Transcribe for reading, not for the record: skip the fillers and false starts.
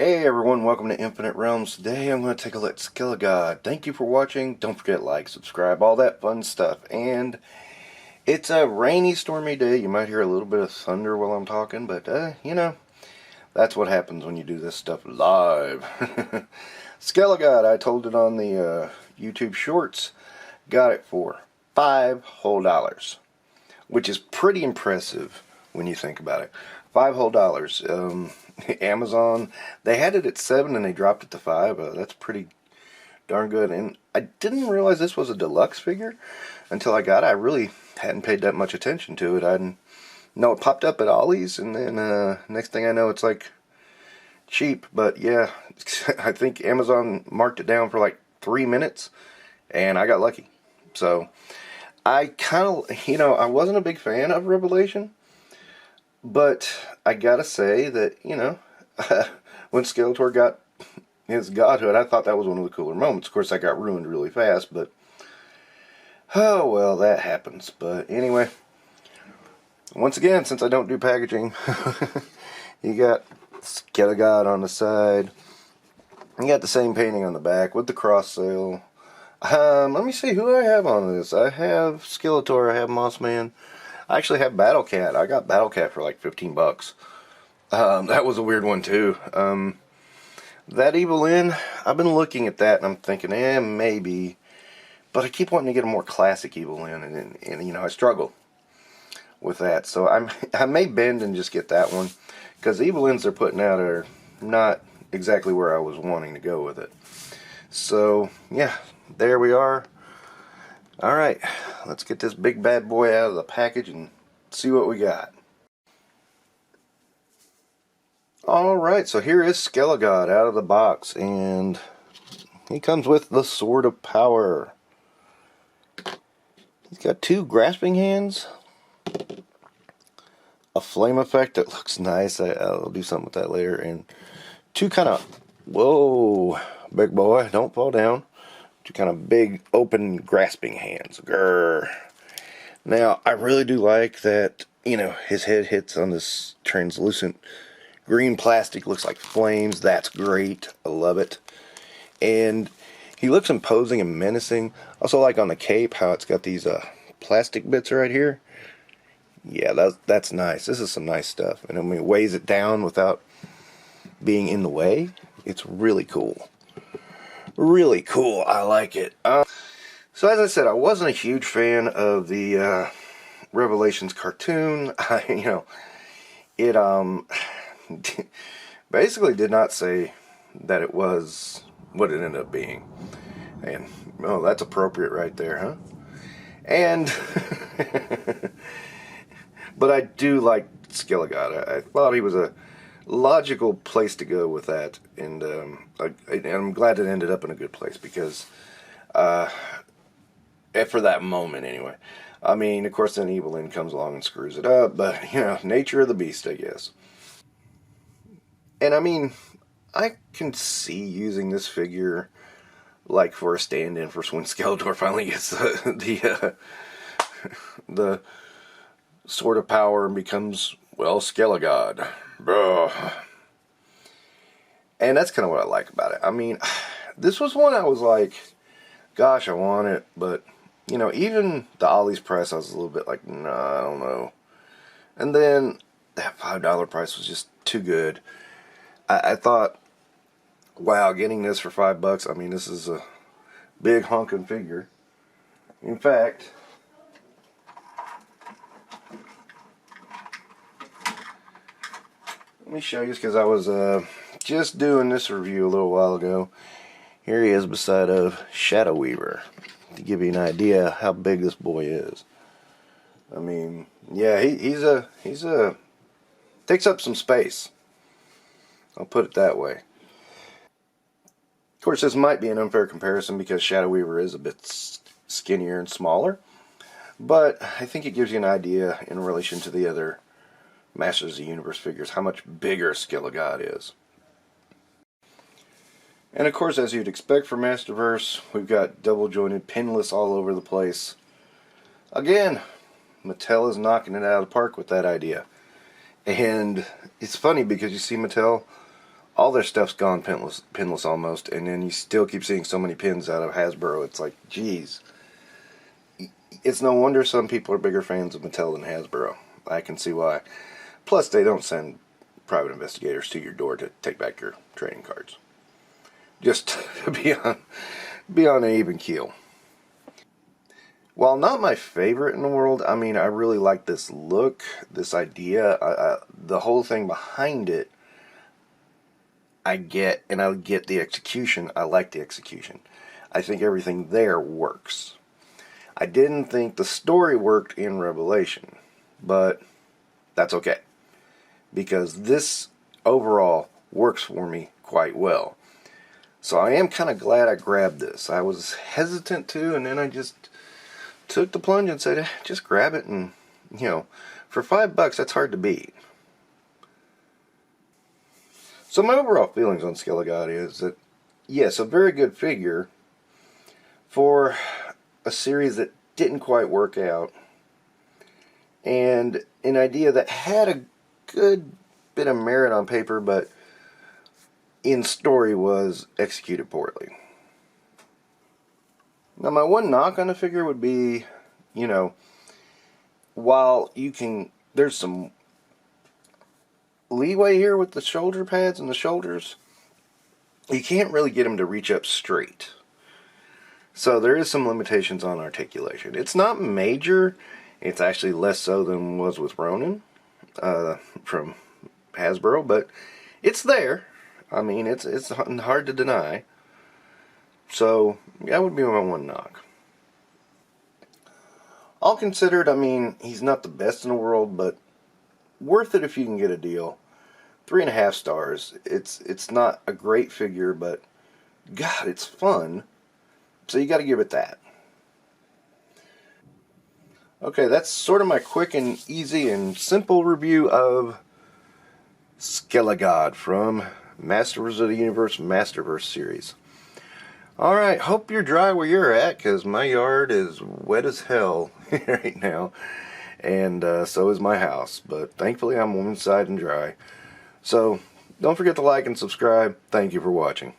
Hey everyone, welcome to Infinite Realms. Today I'm going to take a look at Skelegod. Thank you for watching. Don't forget like, subscribe, all that fun stuff. And it's a rainy, stormy day. You might hear a little bit of thunder while I'm talking, but you know, that's what happens when you do this stuff live. Skelegod, I told it on the YouTube Shorts. Got it for $5 whole, which is pretty impressive when you think about it. $5 whole. Amazon, they had it at $7 and they dropped it to $5. That's pretty darn good. And I didn't realize this was a deluxe figure until I got it. I really hadn't paid that much attention to it. I didn't know it popped up at Ollie's, and then next thing I know, it's like cheap. But yeah, I think Amazon marked it down for like 3 minutes, and I got lucky. So I kind of, I wasn't a big fan of Revelation. But I gotta say that, when Skeletor got his godhood, I thought that was one of the cooler moments. Of course, that got ruined really fast, but oh well, that happens. But anyway, once again, since I don't do packaging, you got Skelegod on the side. You got the same painting on the back with the cross sail. Let me see who I have on this. I have Skeletor, I have Mossman. I actually have Battle Cat. I got Battle Cat for like 15 bucks. That was a weird one too. That Evil-Lyn, I've been looking at that and I'm thinking, maybe. But I keep wanting to get a more classic Evil-Lyn, and I struggle with that. So I may bend and just get that one, because the Evil-Lyns they're putting out are not exactly where I was wanting to go with it. So yeah, there we are. Alright, let's get this big bad boy out of the package and see what we got. Alright, so here is Skelegod out of the box, and he comes with the Sword of Power. He's got 2 grasping hands, a flame effect that looks nice. I'll do something with that later, and 2 kind of, whoa, big boy, don't fall down. 2 kind of big, open, grasping hands. Grr. Now, I really do like that, his head hits on this translucent green plastic. Looks like flames. That's great. I love it. And he looks imposing and menacing. Also like on the cape, how it's got these plastic bits right here. Yeah, that's nice. This is some nice stuff. And I mean, it weighs it down without being in the way. It's really cool. Really cool. I like it. So as I said, I wasn't a huge fan of the Revelations cartoon. It basically did not say that it was what it ended up being. And oh, that's appropriate right there, huh? And but I do like Skelegod. I thought he was a logical place to go with that, and I'm glad it ended up in a good place, because for that moment anyway. I mean, of course then Evil-Lyn comes along and screws it up, but nature of the beast, I guess. And I mean, I can see using this figure like for a stand-in for when Skeletor finally gets the Sword of Power and becomes, well, Skelegod. And that's kind of what I like about it. I mean, this was one I was like, gosh, I want it, but even the Ollie's price, I was a little bit like, no, I don't know. And then that $5 price was just too good. I thought, wow, getting this for $5, I mean, this is a big honking figure. In fact, let me show you, because I was just doing this review a little while ago. Here he is beside of Shadow Weaver, to give you an idea how big this boy is. I mean, yeah, he's a takes up some space. I'll put it that way. Of course, this might be an unfair comparison because Shadow Weaver is a bit skinnier and smaller, but I think it gives you an idea in relation to the other Masters of the Universe figures how much bigger Skelegod is. And of course, as you'd expect for Masterverse, we've got double jointed pinless all over the place. Again, Mattel is knocking it out of the park with that idea. And it's funny because you see Mattel all their stuff's gone pinless almost, and then you still keep seeing so many pins out of Hasbro. It's like, geez. It's no wonder some people are bigger fans of Mattel than Hasbro. I can see why. Plus, they don't send private investigators to your door to take back your trading cards. Just to be on an even keel. While not my favorite in the world, I mean, I really like this look, this idea, the whole thing behind it. I get the execution. I like the execution. I think everything there works. I didn't think the story worked in Revelation, but that's okay, because this overall works for me quite well. So I am kind of glad I grabbed this. I was hesitant to, and then I just took the plunge and said, just grab it, and, you know, for $5, that's hard to beat. So my overall feelings on Skelegod is that, yes, a very good figure for a series that didn't quite work out, and an idea that had a good bit of merit on paper, but in story was executed poorly. Now, my one knock on the figure would be, you know, while you can, there's some leeway here with the shoulder pads and the shoulders, you can't really get them to reach up straight. So there is some limitations on articulation. It's not major. It's actually less so than was with Ronin from Hasbro, but it's there. I mean, it's hard to deny. So that would be my one knock. All considered, I mean, he's not the best in the world, but worth it if you can get a deal. 3.5 stars. It's not a great figure, but God, it's fun. So you got to give it that. Okay, that's sort of my quick and easy and simple review of Skelegod from Masters of the Universe Masterverse series. Alright, hope you're dry where you're at, because my yard is wet as hell right now. And so is my house. But thankfully I'm inside and dry. So, don't forget to like and subscribe. Thank you for watching.